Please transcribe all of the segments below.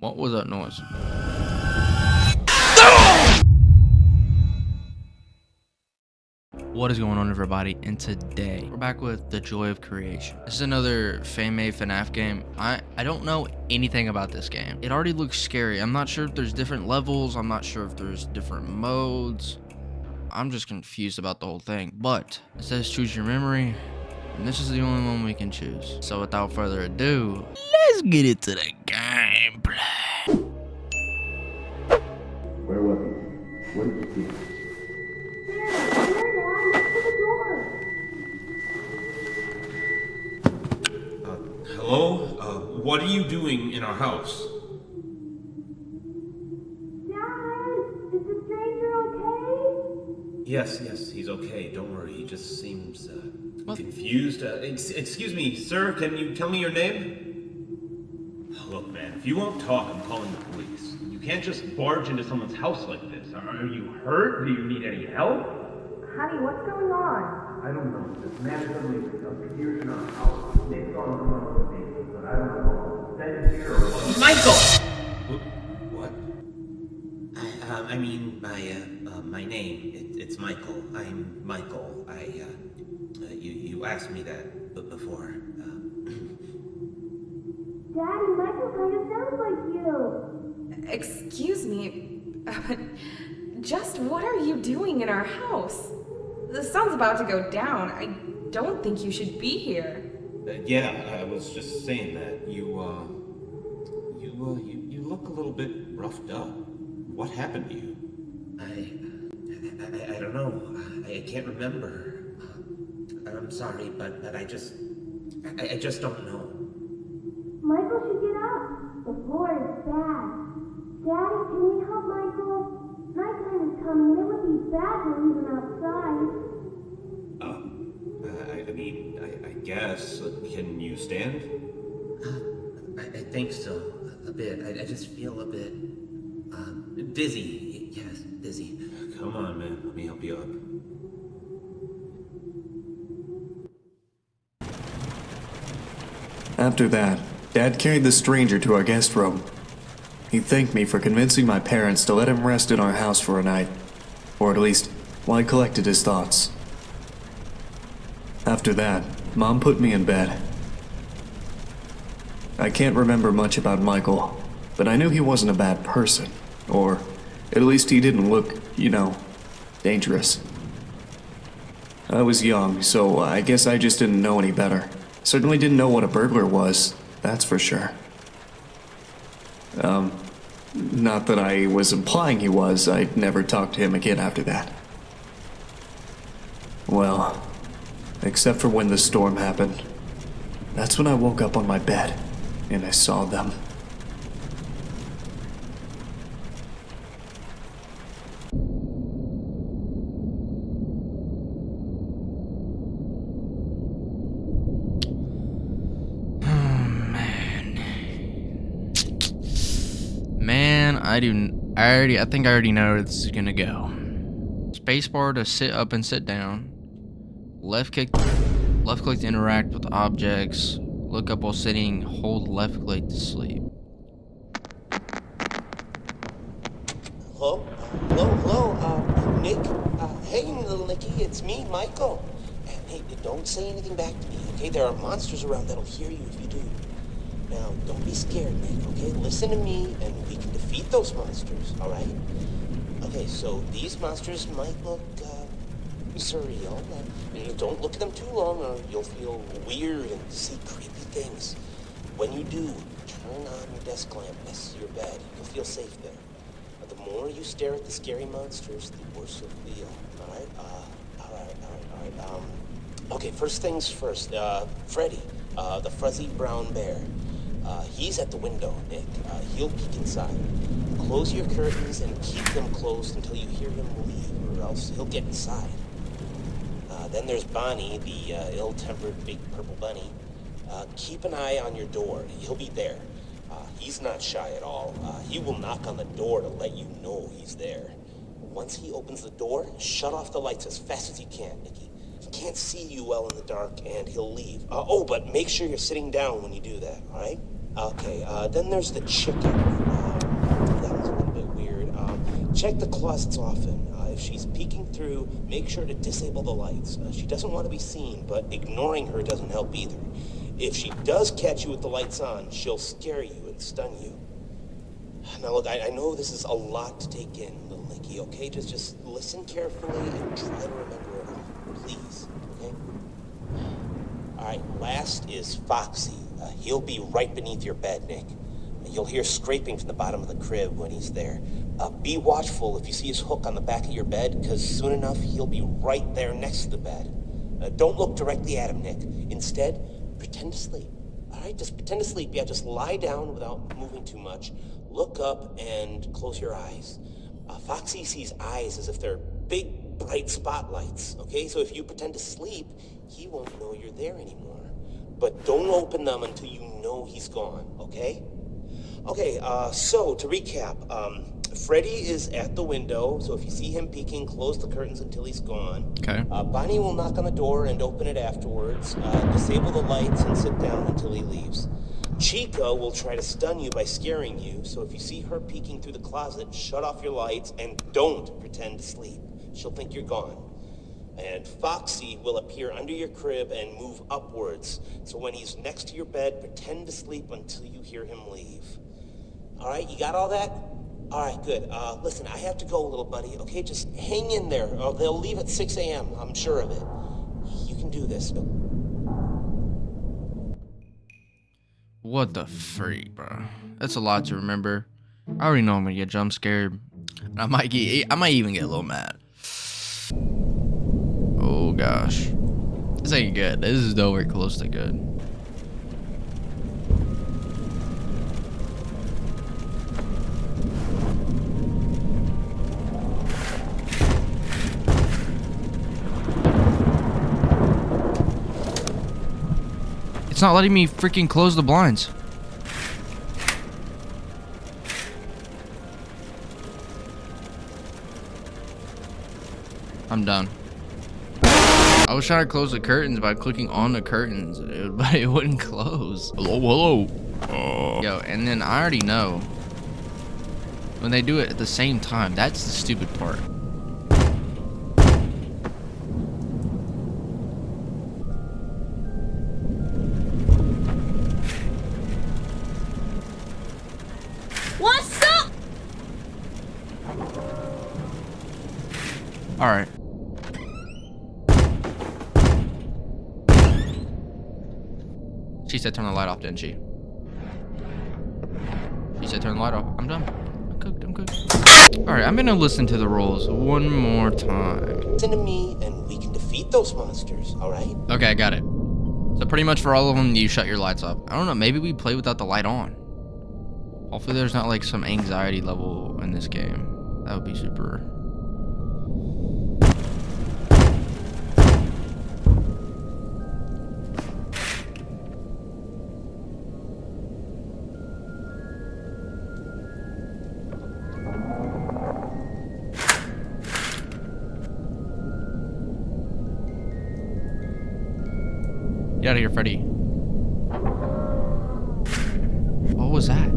What was that noise? What is going on, everybody? And today we're back with The Joy of Creation. This is another fan-made FNAF game. I don't know anything about this game. It already looks scary. I'm not sure if there's different levels. I'm not sure if there's different modes. I'm just confused about the whole thing. But it says choose your memory, and this is the only one we can choose. So without further ado, let's get into the gameplay. Where was he? What did you see? Hello? What are you doing in our house? Dad, is the stranger okay? Yes, he's okay. Don't worry. He just seems confused. Excuse me, sir. Can you tell me your name? Look, man, if you won't talk, I'm calling the police. You can't just barge into someone's house like this. Are you hurt? Do you need any help? Honey, what's going on? I don't know. This man suddenly appears in our house. They saw him come on the table, but I don't know. Then here or what? Michael! What? My name. It's Michael. I'm Michael. You asked me that before. Daddy, Michael kind of sounds like you. Excuse me, just what are you doing in our house? The sun's about to go down. I don't think you should be here. Yeah, I was just saying that. You look a little bit roughed up. What happened to you? I don't know. I can't remember. I'm sorry, but I just don't know. Michael should get up. The floor is bad. Daddy, can we help Michael? Nighttime is coming. It would be bad to leave him outside. I guess. Can you stand? I think so. A bit. I just feel a bit dizzy. Yes, dizzy. Come on, man. Let me help you up. After that, Dad carried the stranger to our guest room. He thanked me for convincing my parents to let him rest in our house for a night, or at least while he collected his thoughts. After that, Mom put me in bed. I can't remember much about Michael, but I knew he wasn't a bad person, or at least he didn't look, dangerous. I was young, so I guess I just didn't know any better. Certainly didn't know what a burglar was, that's for sure. Not that I was implying he was. I'd never talked to him again after that. Well, except for when the storm happened. That's when I woke up on my bed, and I saw them. I think I already know where this is gonna go. Spacebar to sit up and sit down. Left click to interact with objects. Look up while sitting. Hold left click to sleep. Hello, Nick. Hey, little Nicky, it's me, Michael. And hey, don't say anything back to me, okay? There are monsters around that'll hear you if you do. Now, don't be scared, Nick, okay? Listen to me, and we can defeat those monsters, all right? Okay, so these monsters might look surreal. Don't look at them too long, or you'll feel weird and see creepy things. When you do, turn on your desk lamp next to your bed. You'll feel safe there. The more you stare at the scary monsters, the worse you'll feel. All right? All right. Okay, first things first. Freddy, the fuzzy brown bear. He's at the window, Nick. He'll peek inside. Close your curtains and keep them closed until you hear him leave, or else he'll get inside. Then there's Bonnie, the ill-tempered big purple bunny. Keep an eye on your door. He'll be there. He's not shy at all. He will knock on the door to let you know he's there. Once he opens the door, shut off the lights as fast as you can, Nicky. He can't see you well in the dark, and he'll leave. But make sure you're sitting down when you do that, all right? Okay, then there's the chicken. That one's a little bit weird. Check the closets often. If she's peeking through, make sure to disable the lights. She doesn't want to be seen, but ignoring her doesn't help either. If she does catch you with the lights on, she'll scare you and stun you. Now look, I know this is a lot to take in, little Nicky, okay? Just listen carefully and try to remember it all, please, okay? Alright, last is Foxy. He'll be right beneath your bed, Nick. You'll hear scraping from the bottom of the crib when he's there. Be watchful if you see his hook on the back of your bed, because soon enough he'll be right there next to the bed. Don't look directly at him, Nick. Instead, pretend to sleep. Alright, just pretend to sleep. Yeah, just lie down without moving too much. Look up and close your eyes. Foxy sees eyes as if they're big, bright spotlights, okay? So if you pretend to sleep, he won't know you're there anymore. But don't open them until you know he's gone, okay? Okay, so to recap, Freddy is at the window, so if you see him peeking, close the curtains until he's gone. Okay. Bonnie will knock on the door and open it afterwards. Disable the lights and sit down until he leaves. Chica will try to stun you by scaring you, so if you see her peeking through the closet, shut off your lights and don't pretend to sleep. She'll think you're gone. And Foxy will appear under your crib and move upwards. So when he's next to your bed, pretend to sleep until you hear him leave. All right, you got all that? All right, good. Listen, I have to go, little buddy, okay? Just hang in there, or they'll leave at 6 a.m., I'm sure of it. You can do this. What the freak, bro? That's a lot to remember. I already know I'm gonna get jump scared. I might even get a little mad. Oh gosh. This ain't good. This is nowhere close to good. It's not letting me freaking close the blinds. I'm done. I was trying to close the curtains by clicking on the curtains, dude, but it wouldn't close. Hello. Yo, and then I already know when they do it at the same time. That's the stupid part. What's up? All right. She said turn the light off, didn't she? She said turn the light off. I'm done. I'm cooked. I'm cooked. Alright, I'm gonna listen to the rolls one more time. Listen to me and we can defeat those monsters, alright? Okay, I got it. So pretty much for all of them, you shut your lights off. I don't know, maybe we play without the light on. Hopefully there's not like some anxiety level in this game. That would be super. Get out of here, Freddy. What was that?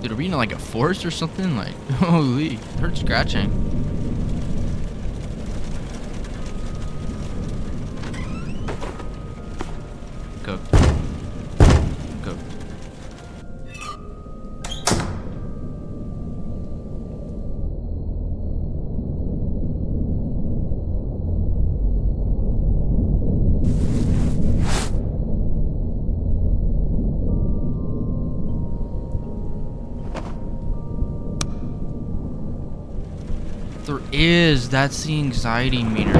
Dude, are we in like a forest or something? Like, holy, hurt scratching. Cooked. Cooked. There is. That's the anxiety meter.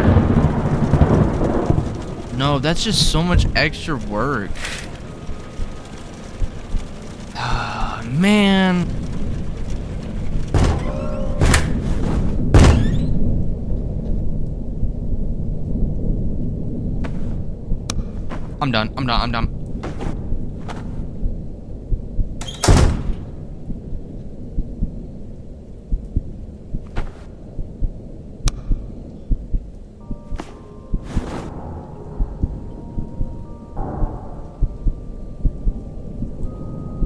No, that's just so much extra work. Ah, man. I'm done. I'm done. I'm done.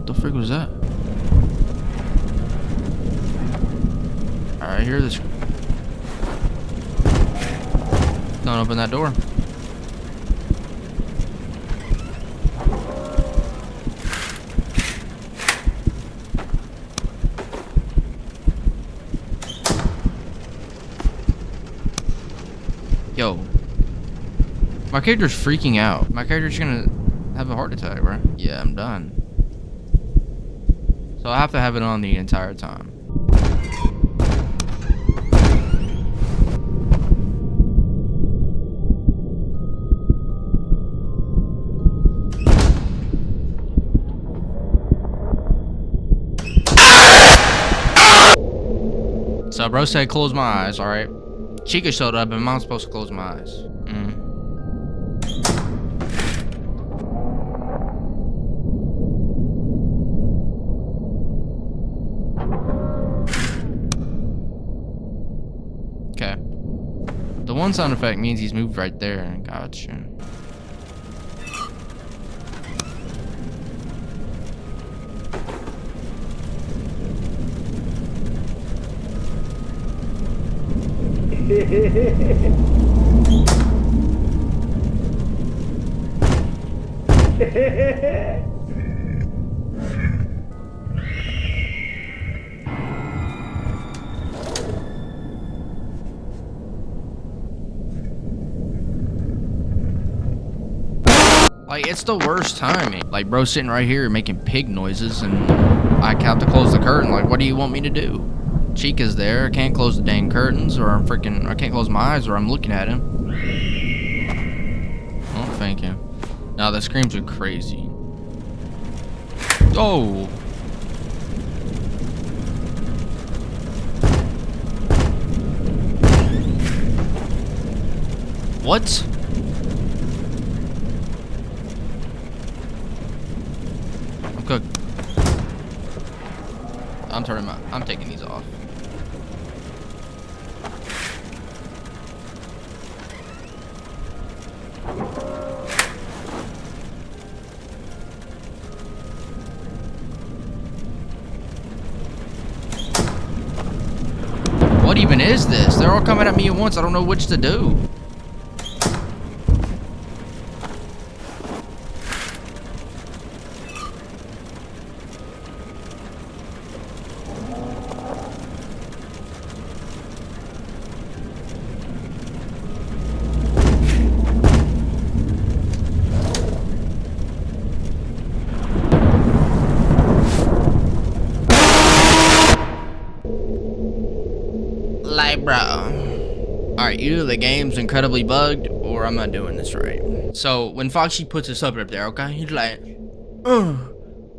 What the frick was that? Alright, I hear this. Don't open that door. Yo. My character's freaking out. My character's gonna have a heart attack, bro. Yeah, I'm done. So I have to have it on the entire time. So bro said close my eyes, alright? Chica showed up and mom's supposed to close my eyes. Okay. The one sound effect means he's moved right there. Gotcha. Like, it's the worst timing. Like, bro sitting right here making pig noises and I have to close the curtain. Like, what do you want me to do? Chica's there. I can't close the dang curtains or I can't close my eyes or I'm looking at him. Oh, thank you. Now the screams are crazy. Oh! What? I'm cooked. I'm taking these off. What even is this? They're all coming at me at once. I don't know which to do. Like, bro. Alright, either the game's incredibly bugged or I'm not doing this right. So, when Foxy puts his up there, okay? He's like,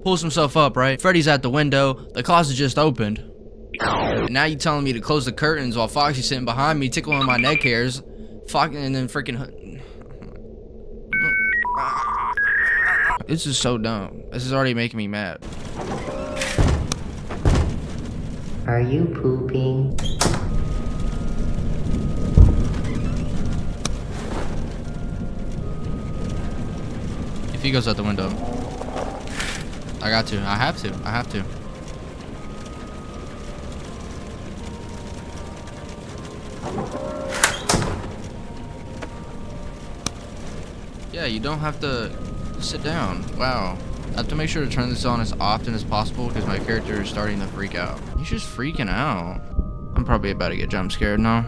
pulls himself up, right? Freddy's at the window. The closet just opened. And now you telling me to close the curtains while Foxy's sitting behind me, tickling my neck hairs. And then freaking... This is so dumb. This is already making me mad. Are you pooping? If he goes out the window, I got to. I have to. I have to. Yeah, you don't have to sit down. Wow. I have to make sure to turn this on as often as possible because my character is starting to freak out. He's just freaking out. I'm probably about to get jump scared now.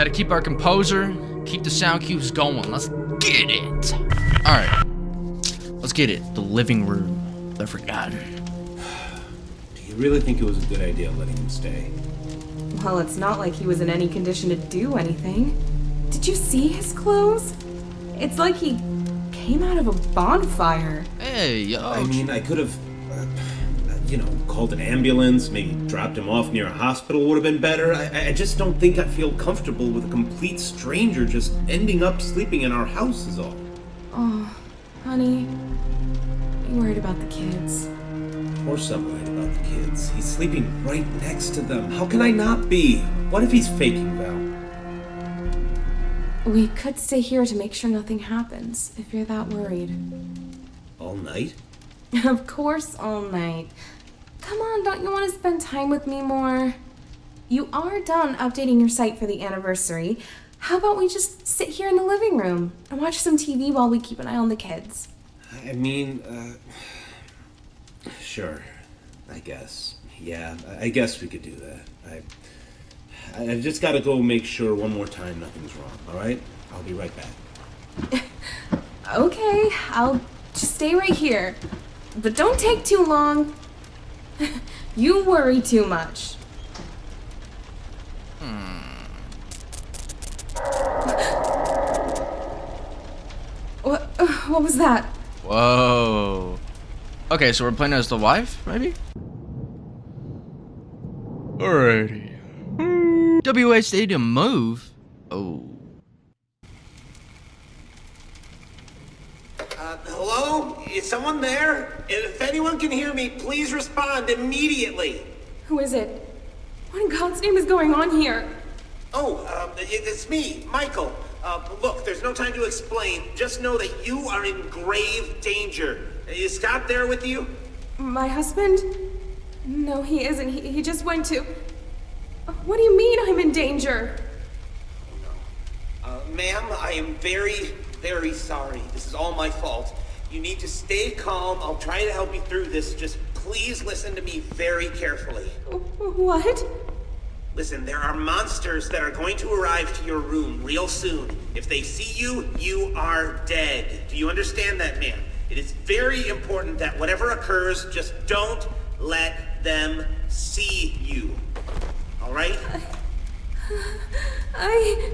gotta keep our composure, keep the sound cues going. Let's get it. All right, let's get it. The living room, the forgotten. Do you really think it was a good idea letting him stay? Well, it's not like he was in any condition to do anything. Did you see his clothes? It's like he came out of a bonfire. Hey, yo. I mean, I could have, called an ambulance, maybe dropped him off near a hospital would have been better. I just don't think I feel comfortable with a complete stranger just ending up sleeping in our house is all. Oh, honey, you worried about the kids. Of course I'm worried about the kids. He's sleeping right next to them. How can I not be? What if he's faking, Val? We could stay here to make sure nothing happens, if you're that worried. All night? Of course, all night. Come on, don't you want to spend time with me more? You are done updating your site for the anniversary. How about we just sit here in the living room and watch some TV while we keep an eye on the kids? I mean, sure. I guess. Yeah, I guess we could do that. I just gotta go make sure one more time nothing's wrong, alright? I'll be right back. Okay, I'll just stay right here. But don't take too long. You worry too much. What was that? Whoa. Okay, so we're playing as the wife, maybe? Alrighty. WA Stadium move? Oh. Hello? Is someone there? If anyone can hear me, please respond immediately. Who is it? What in God's name is going on here? It's me, Michael. Look, there's no time to explain. Just know that you are in grave danger. Is Scott there with you? My husband? No, he isn't. He just went to... What do you mean I'm in danger? Ma'am, I am very, very sorry. This is all my fault. You need to stay calm. I'll try to help you through this. Just please listen to me very carefully. What? Listen, there are monsters that are going to arrive to your room real soon. If they see you, you are dead. Do you understand that, ma'am? It is very important that whatever occurs, just don't let them see you. All right? I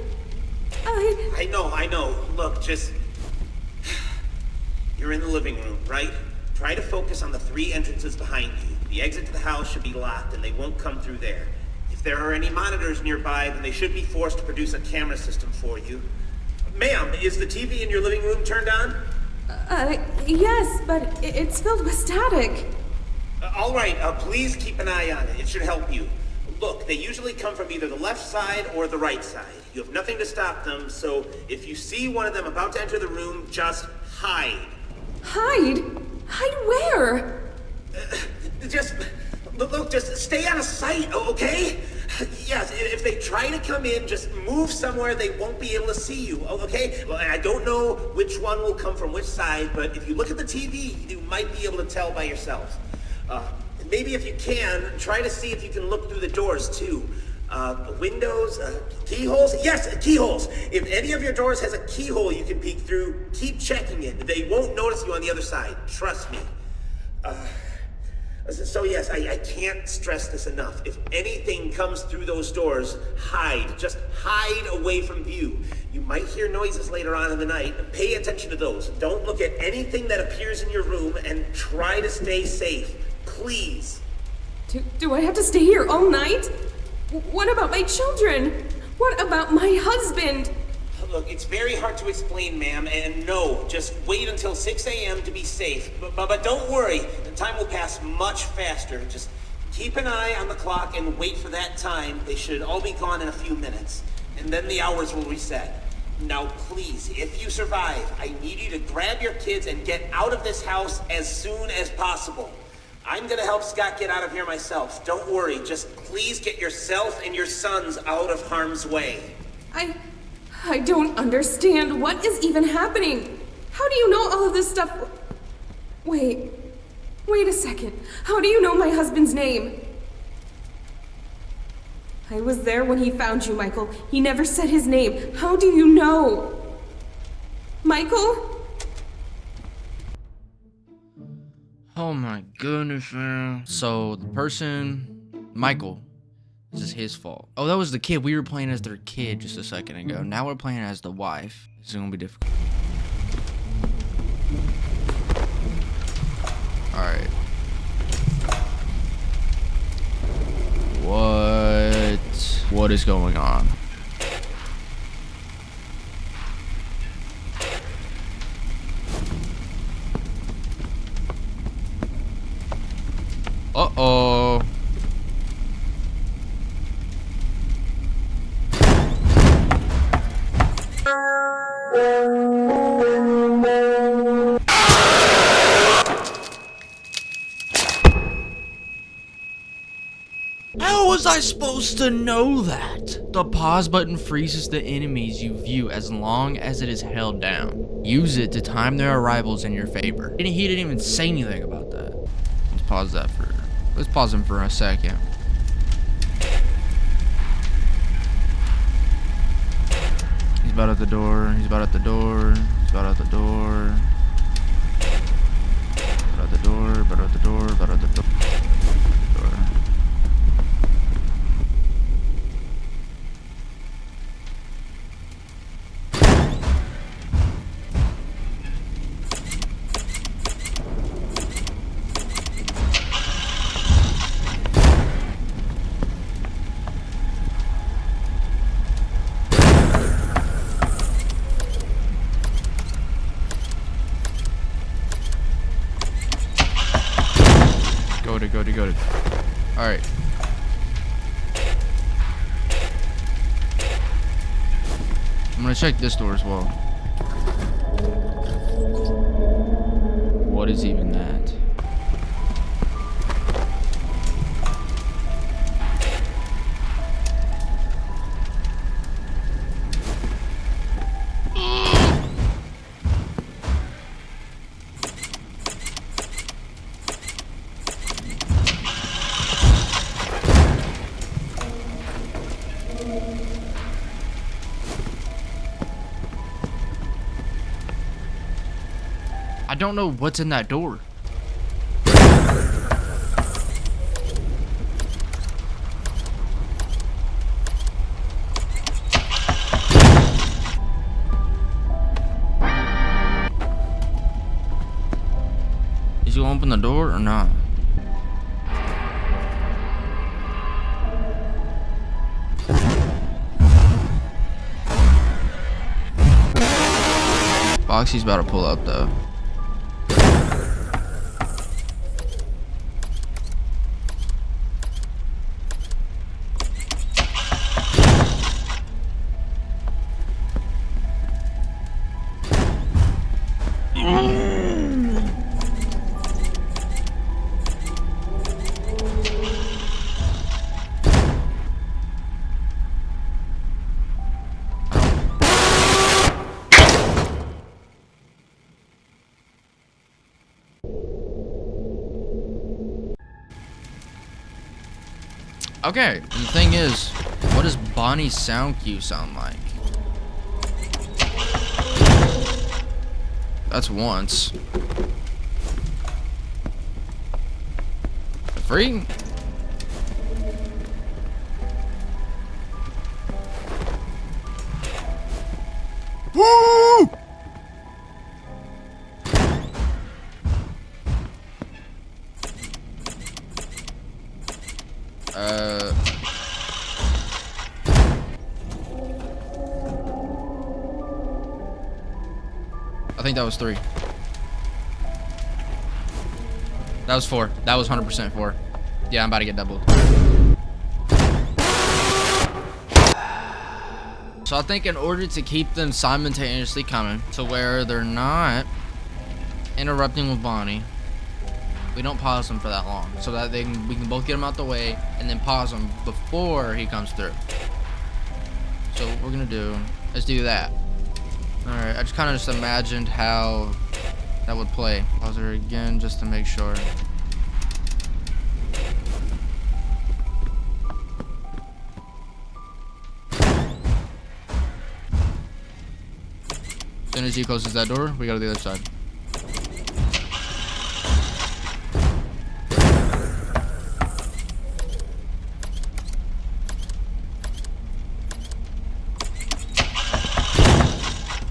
know. Look, just... You're in the living room, right? Try to focus on the 3 entrances behind you. The exit to the house should be locked, and they won't come through there. If there are any monitors nearby, then they should be forced to produce a camera system for you. Ma'am, is the TV in your living room turned on? Yes, but it's filled with static. All right, please keep an eye on it. It should help you. Look, they usually come from either the left side or the right side. You have nothing to stop them, so if you see one of them about to enter the room, just hide. Hide? Hide where? Just stay out of sight, okay? Yes, if they try to come in, just move somewhere they won't be able to see you, okay? Well, I don't know which one will come from which side, but if you look at the TV, you might be able to tell by yourself. Maybe if you can, try to see if you can look through the doors, too. Windows, keyholes? Yes, keyholes. If any of your doors has a keyhole you can peek through, keep checking it. They won't notice you on the other side. Trust me. So yes, I can't stress this enough. If anything comes through those doors, hide. Just hide away from view. You might hear noises later on in the night. Pay attention to those. Don't look at anything that appears in your room and try to stay safe. Please. Do I have to stay here all night? What about my children? What about my husband? Look, it's very hard to explain, ma'am, and no, just wait until 6 a.m. to be safe. But don't worry, the time will pass much faster. Just keep an eye on the clock and wait for that time. They should all be gone in a few minutes, and then the hours will reset. Now, please, if you survive, I need you to grab your kids and get out of this house as soon as possible. I'm gonna help Scott get out of here myself. Don't worry, just please get yourself and your sons out of harm's way. I don't understand. What is even happening? How do you know all of this stuff? Wait a second. How do you know my husband's name? I was there when he found you, Michael. He never said his name. How do you know? Michael? Oh my goodness, man. So the person, Michael, this is his fault. Oh, that was the kid. We were playing as their kid just a second ago. Now we're playing as the wife. This is gonna be difficult. Alright. What is going on? Uh-oh. How was I supposed to know that? The pause button freezes the enemies you view as long as it is held down. Use it to time their arrivals in your favor. He didn't even say anything about that. Let's pause him for a second. He's about at the door. He's about at the door. He's about at the door. About at the door. About at the door. About at the door. Go to. Alright. I'm gonna check this door as well. What is even that? I don't know what's in that door. Is he gonna open the door or not? Foxy's about to pull out though. Okay, and the thing is, what does Bonnie's sound cue sound like? That's once. Free? Woo! I think that was 3. That was 4. That was 100% 4. Yeah, I'm about to get doubled. So I think in order to keep them simultaneously coming to where they're not interrupting with Bonnie, we don't pause them for that long, so that we can both get them out the way and then pause them before he comes through. So what we're gonna do is do that. Alright, I just kind of just imagined how that would play. Pause her again just to make sure. soon as he closes that door, we go to the other side.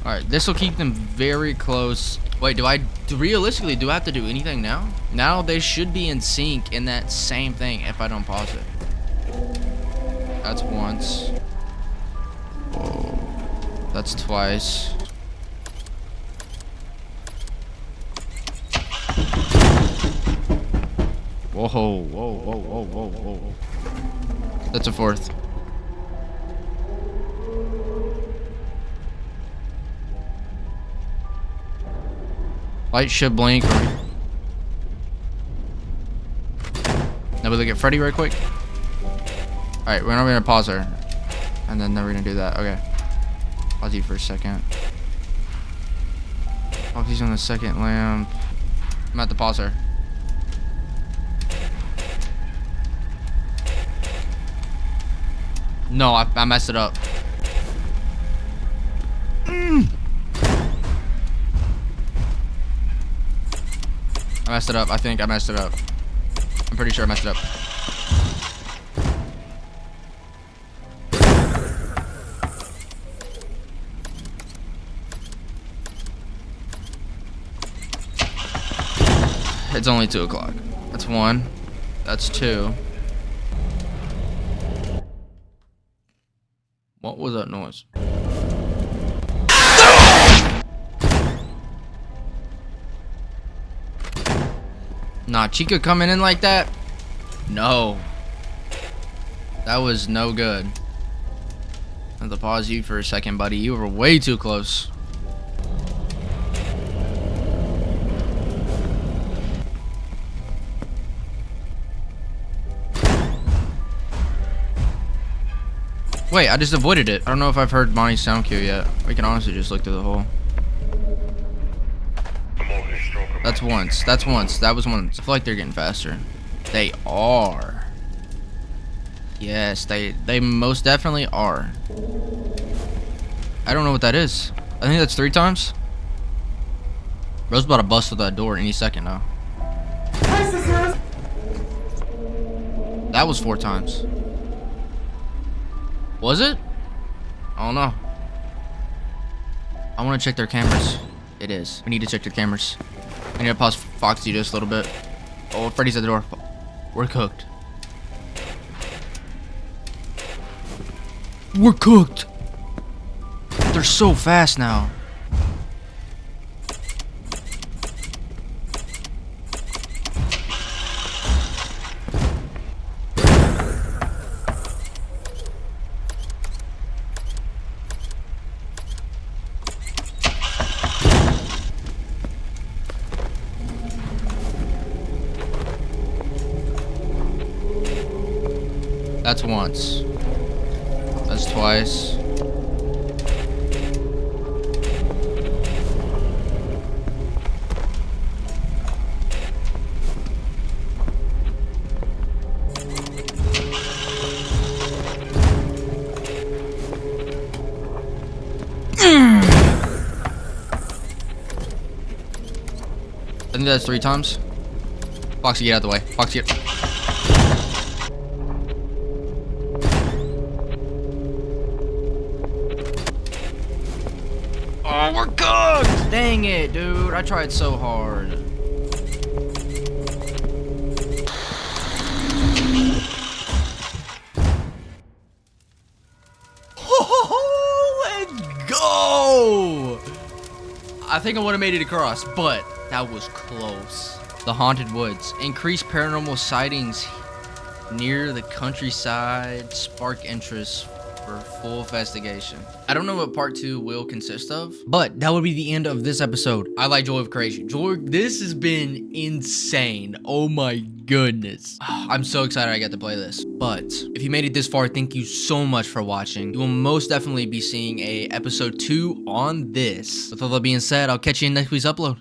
Alright, this will keep them very close. Wait, realistically, do I have to do anything now? Now they should be in sync in that same thing if I don't pause it. That's once. Whoa. That's twice. Whoa, whoa, whoa, whoa, whoa, whoa. That's a fourth. Light should blink. Now we look at Freddy right quick. Alright, we're not gonna pause her. And then we're gonna do that. Okay. Pause you for a second. Foxy's on the second lamp. I'm at the pause her. No, I messed it up. I messed it up. I think I messed it up. I'm pretty sure I messed it up. It's only 2 o'clock. That's 1. That's 2. What was that noise? Nah, Chica coming in like that? No. That was no good. I have to pause you for a second, buddy. You were way too close. Wait, I just avoided it. I don't know if I've heard Bonnie's sound cue yet. We can honestly just look through the hole. That's once. That's once. That was once. I feel like they're getting faster. They are. Yes, they most definitely are. I don't know what that is. I think that's 3 times. Bro's about to bust through that door any second now. That was 4 times. Was it? I don't know. I want to check their cameras. It is. We need to check their cameras. I need to pause Foxy just a little bit. Oh, Freddy's at the door. We're cooked. We're cooked. They're so fast now. That's once. That's twice. I think that's 3 times. Foxy, get out of the way. Foxy, get... Oh, we're cooked! Dang it, dude. I tried so hard. Let's go! I think I would have made it across, but that was close. The Haunted Woods. Increased paranormal sightings near the countryside. Spark interest for full investigation. I don't know what part 2 will consist of, but that would be the end of this episode. I like Joy of Creation. Joy, this has been insane. Oh my goodness. I'm so excited I got to play this. But if you made it this far, thank you so much for watching. You will most definitely be seeing a episode 2 on this. With all that being said, I'll catch you in next week's upload.